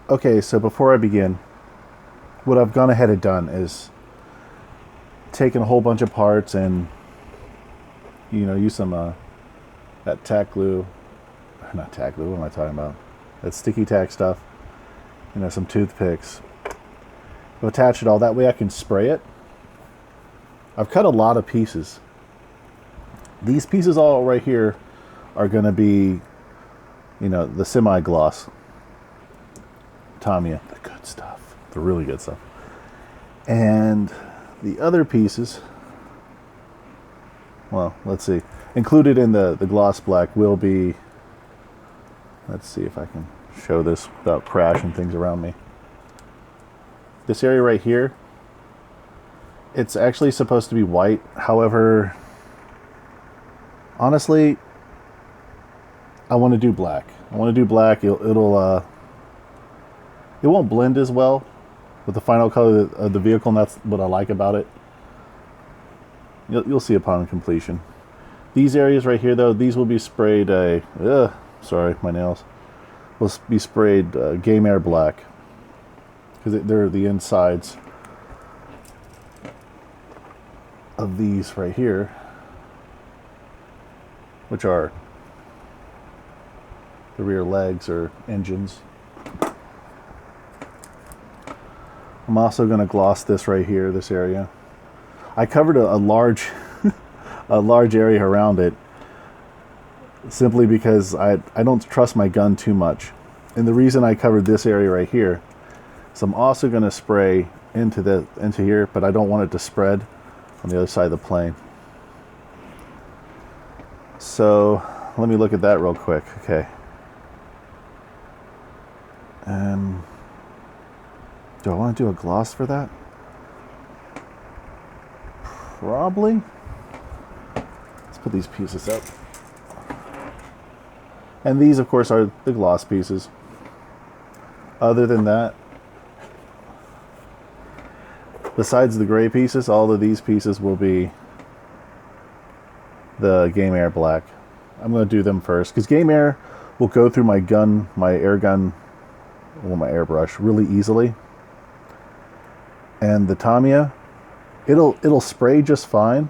Okay, so before I begin, what I've gone ahead and done is taken a whole bunch of parts and, use some that tack glue, not tack glue. What am I talking about? That sticky tack stuff. Some toothpicks. I'll attach it all. That way I can spray it. I've cut a lot of pieces. These pieces all right here are going to be, the semi-gloss Tamiya, the good stuff, the really good stuff. And the other pieces, well, let's see, included in the gloss black will be, let's see if I can show this without crashing things around me. This area right here, it's actually supposed to be white. However, honestly, I want to do black. It won't blend as well with the final color of the vehicle, and that's what I like about it. You'll see upon completion. These areas right here, though, these will be sprayed sorry, my nails. Will be sprayed Game Air black, because they're the insides of these right here, which are the rear legs or engines. I'm also going to gloss this right here, this area. I covered a large a large area around it simply because I don't trust my gun too much. And the reason I covered this area right here is I'm also going to spray into here, but I don't want it to spread on the other side of the plane. So let me look at that real quick. Okay. Do I want to do a gloss for that? Probably. Let's put these pieces up. And these, of course, are the gloss pieces. Other than that, besides the gray pieces, all of these pieces will be the Game Air black. I'm going to do them first, because Game Air will go through my gun, my air gun, or my airbrush really easily. And the Tamiya, it'll spray just fine,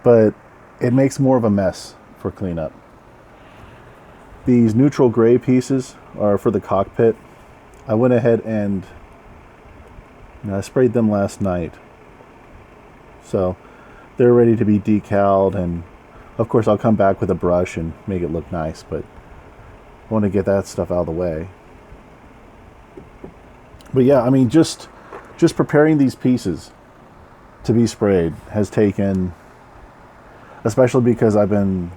but it makes more of a mess for cleanup. These neutral gray pieces are for the cockpit. I went ahead and I sprayed them last night, so they're ready to be decaled, and of course I'll come back with a brush and make it look nice, but I want to get that stuff out of the way. But yeah, I mean, just preparing these pieces to be sprayed has taken, especially because I've been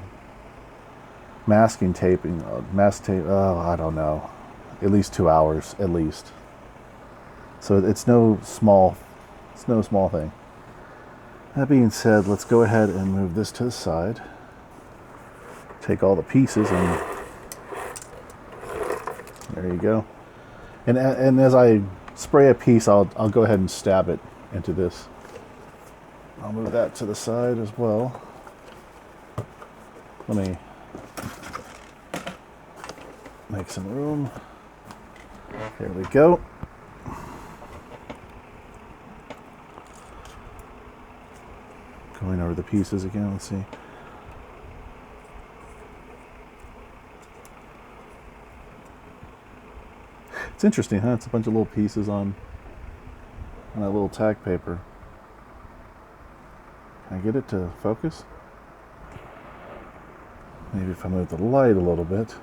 mask tape, I don't know, at least 2 hours at least. So it's no small thing. That being said, let's go ahead and move this to the side. Take all the pieces, and there you go. And as I spray a piece, I'll go ahead and stab it into this. I'll move that to the side as well. Let me make some room. There we go. Going over the pieces again, let's see. It's interesting, huh? It's a bunch of little pieces on that little tack paper. Can I get it to focus? Maybe if I move the light a little bit.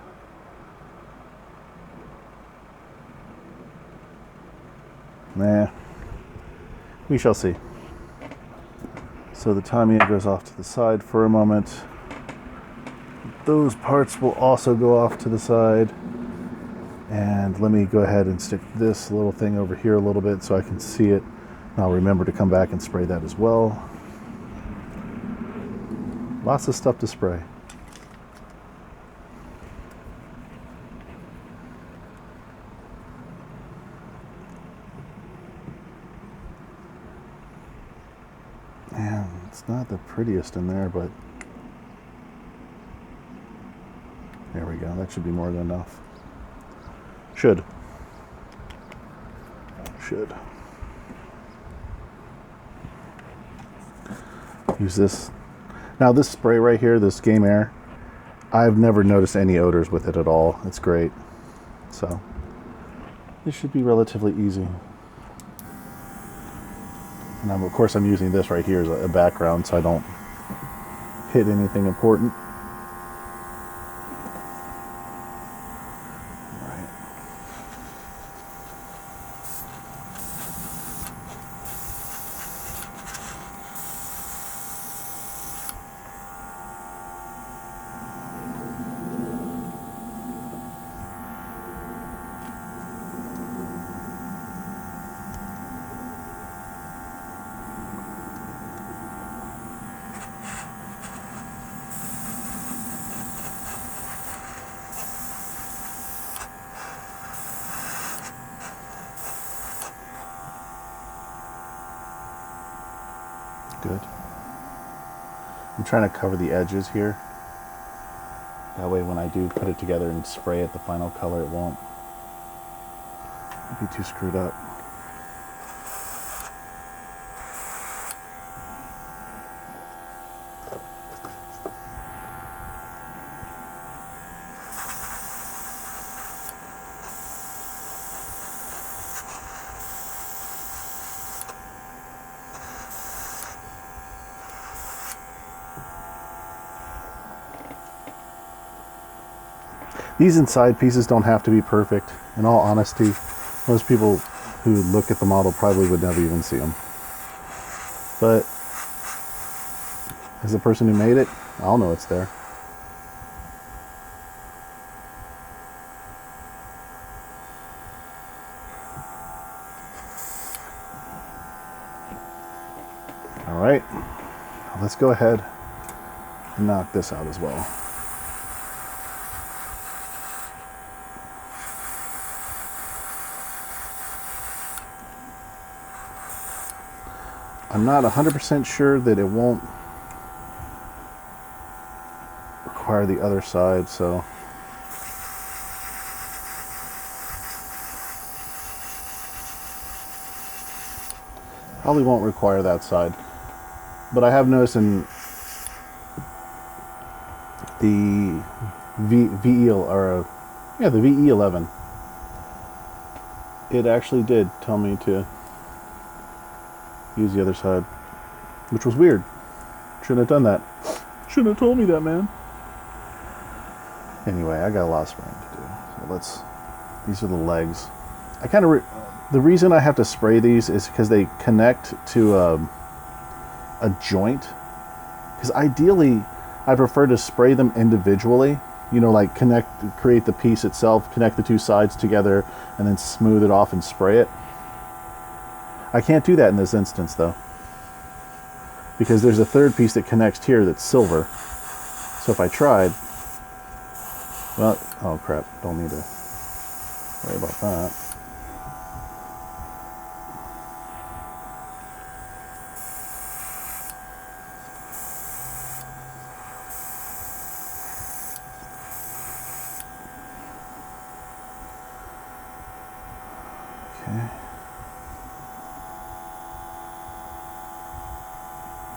Nah. We shall see. So the Tamiya goes off to the side for a moment. Those parts will also go off to the side. And let me go ahead and stick this little thing over here a little bit so I can see it. And I'll remember to come back and spray that as well. Lots of stuff to spray. Man, it's not the prettiest in there, but there we go. That should be more than enough. Should. Should use this. Now this spray right here, this Game Air, I've never noticed any odors with it at all. It's great. So this should be relatively easy. And of course I'm using this right here as a background so I don't hit anything important. Right. Good. I'm trying to cover the edges here. That way when I do put it together and spray it the final color, it won't be too screwed up. These inside pieces don't have to be perfect. In all honesty, most people who look at the model probably would never even see them. But as the person who made it, I'll know it's there. All right, let's go ahead and knock this out as well. I'm not 100% sure that it won't require the other side, so probably won't require that side. But I have noticed in the the VE11, it actually did tell me to use the other side, which was weird. Shouldn't have done that. Shouldn't have told me that, man. Anyway, I got a lot of spraying to do. So these are the legs. I kind of, the reason I have to spray these is because they connect to a joint. Because ideally, I prefer to spray them individually. You know, like create the piece itself, connect the two sides together, and then smooth it off and spray it. I can't do that in this instance though, because there's a third piece that connects here that's silver. So if I tried, well, oh crap, don't need to worry about that. Okay.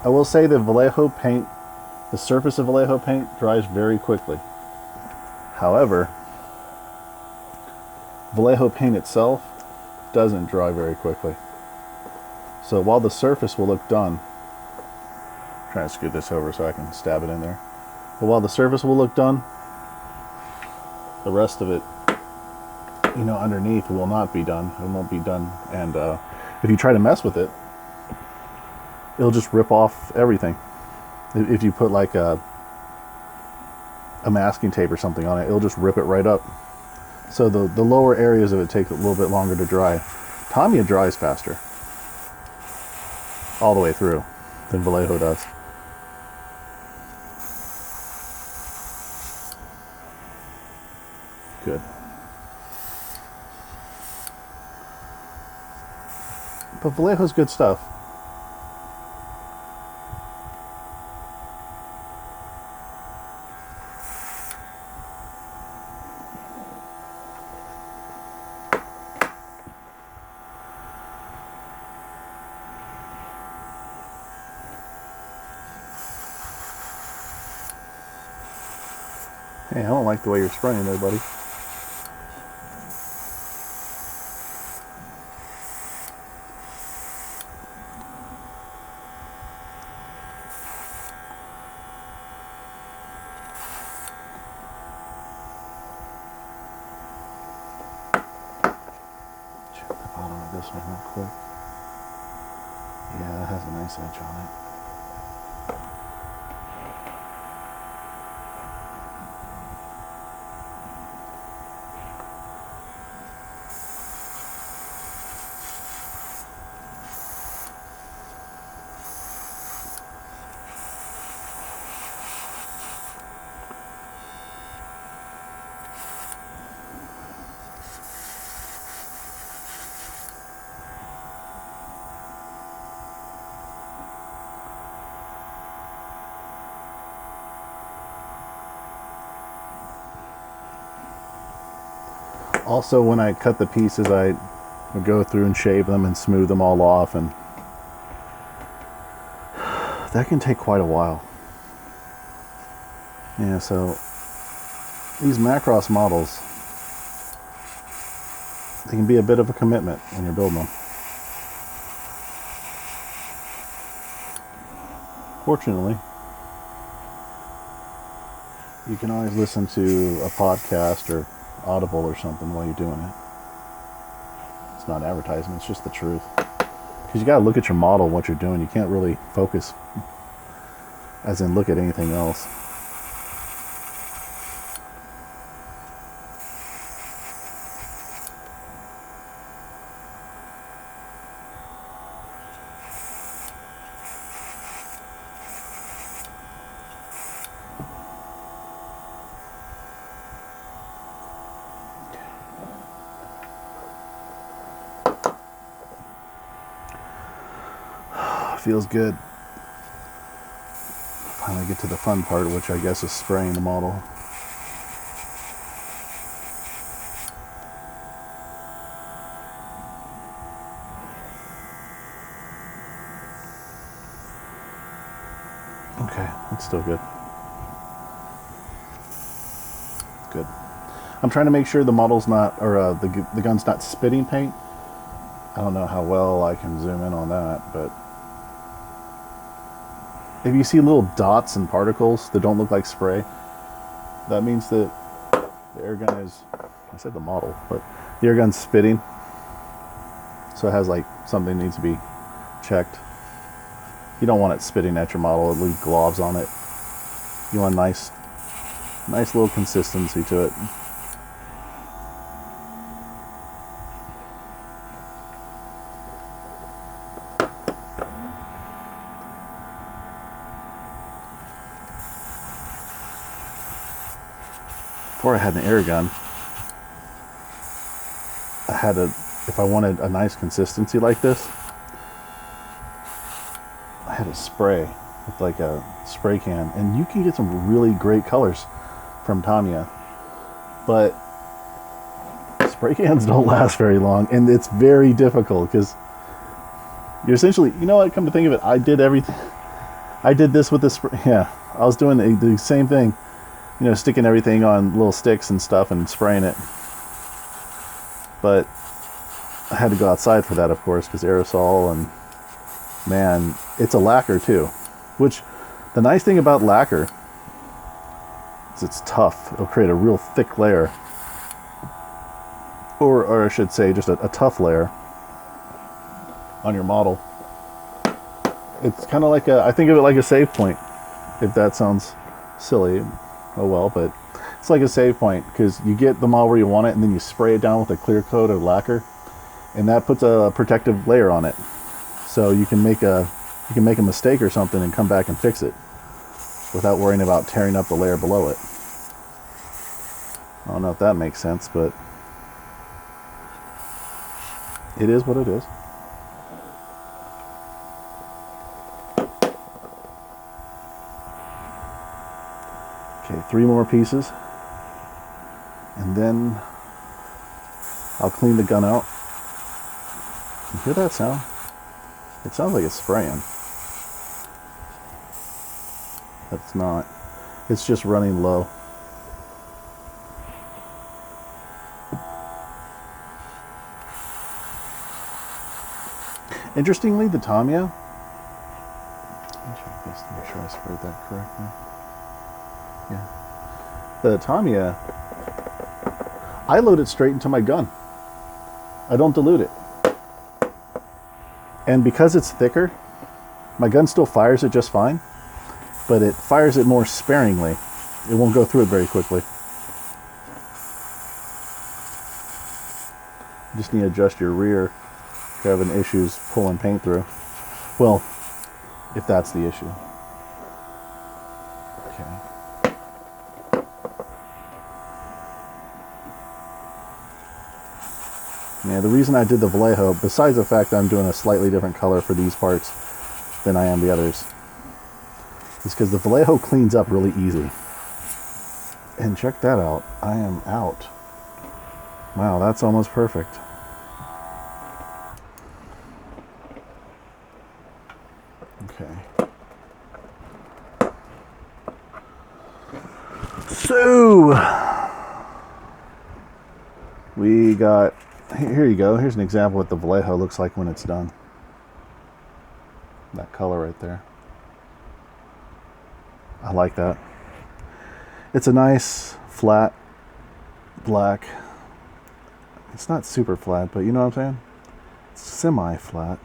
I will say the Vallejo paint, the surface of Vallejo paint dries very quickly. However, Vallejo paint itself doesn't dry very quickly. So while the surface will look done, I'm trying to scoot this over so I can stab it in there. But while the surface will look done, the rest of it, you know, underneath will not be done. It won't be done. And if you try to mess with it, it'll just rip off everything. If you put like a masking tape or something on it, it'll just rip it right up. So the lower areas of it take a little bit longer to dry. Tamiya dries faster all the way through than Vallejo does. Good. But Vallejo's good stuff. Hey, I don't like the way you're spraying there, buddy. Check the bottom of this one real quick. Yeah, that has a nice edge on it. Also, when I cut the pieces, I would go through and shave them and smooth them all off, and that can take quite a while. Yeah, so these Macross models, they can be a bit of a commitment when you're building them. Fortunately, you can always listen to a podcast or Audible or something while you're doing it. It's not advertising, it's just the truth. Because you got to look at your model, what you're doing. You can't really focus, as in look at anything else. Feels good. Finally get to the fun part, which I guess is spraying the model. Okay, that's still good. Good. I'm trying to make sure the model's not, or the gun's not spitting paint. I don't know how well I can zoom in on that, but if you see little dots and particles that don't look like spray, that means that the air gun is, I said the model, but the air gun's spitting. So it has like something needs to be checked. You don't want it spitting at your model, it leaves globs on it. You want nice little consistency to it. Before I had an air gun, I had if I wanted a nice consistency like this, I had a spray with like a spray can, and you can get some really great colors from Tamiya, but spray cans don't last very long, and it's very difficult because you're essentially, you know what, come to think of it, I did everything. I did this with the spray. Yeah, I was doing the same thing. You know, sticking everything on little sticks and stuff and spraying it. But I had to go outside for that, of course, because aerosol, and man, it's a lacquer too. Which, the nice thing about lacquer is it's tough. It'll create a real thick layer. Or I should say, just a tough layer on your model. It's kind of like I think of it like a save point, if that sounds silly. Oh well, but it's like a save point, because you get the model where you want it, and then you spray it down with a clear coat of lacquer, and that puts a protective layer on it. So you can make a mistake or something and come back and fix it without worrying about tearing up the layer below it. I don't know if that makes sense, but it is what it is. Okay, 3 more pieces, and then I'll clean the gun out. You hear that sound? It sounds like it's spraying. But it's not. It's just running low. Interestingly, the Tamiya, let me check this to make sure I sprayed that correctly. Yeah. The Tamiya, I load it straight into my gun. I don't dilute it. And because it's thicker, my gun still fires it just fine, but it fires it more sparingly. It won't go through it very quickly. You just need to adjust your rear if you're having issues pulling paint through. Well, if that's the issue. Okay. Yeah, the reason I did the Vallejo, besides the fact that I'm doing a slightly different color for these parts than I am the others, is because the Vallejo cleans up really easy. And check that out. I am out. Wow, that's almost perfect. Okay. So, we got, here you go. Here's an example of what the Vallejo looks like when it's done. That color right there. I like that. It's a nice flat black. It's not super flat, but you know what I'm saying? It's semi-flat.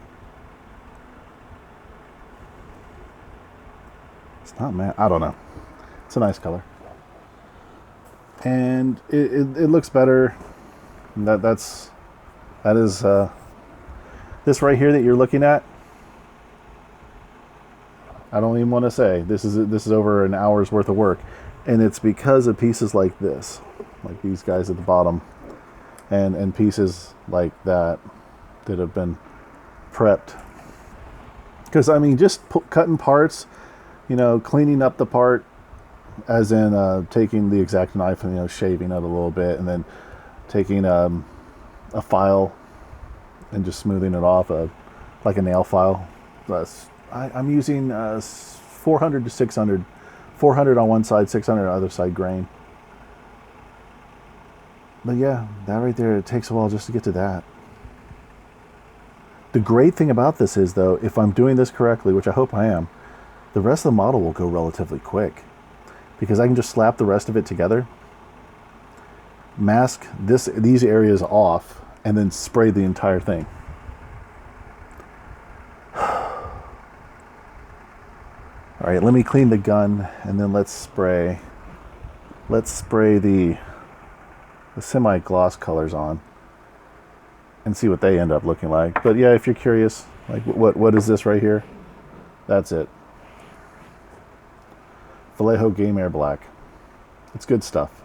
It's not matte. I don't know. It's a nice color. And it looks better. That is this right here that you're looking at. I don't even want to say this is over an hour's worth of work, and it's because of pieces like this, like these guys at the bottom, and pieces like that that have been prepped. Because I mean, just cutting parts, you know, cleaning up the part, as in taking the X-Acto knife and, you know, shaving it a little bit, and then taking a file and just smoothing it off, like a nail file. I'm using 400 to 600, 400 on one side, 600 on the other side grain. But yeah, that right there, it takes a while just to get to that. The great thing about this is, though, if I'm doing this correctly, which I hope I am, the rest of the model will go relatively quick, because I can just slap the rest of it together, mask these areas off, and then spray the entire thing. All right, let me clean the gun, and then let's spray the semi-gloss colors on and see what they end up looking like. But yeah, if you're curious, like what is this right here? That's it. Vallejo Game Air Black. It's good stuff.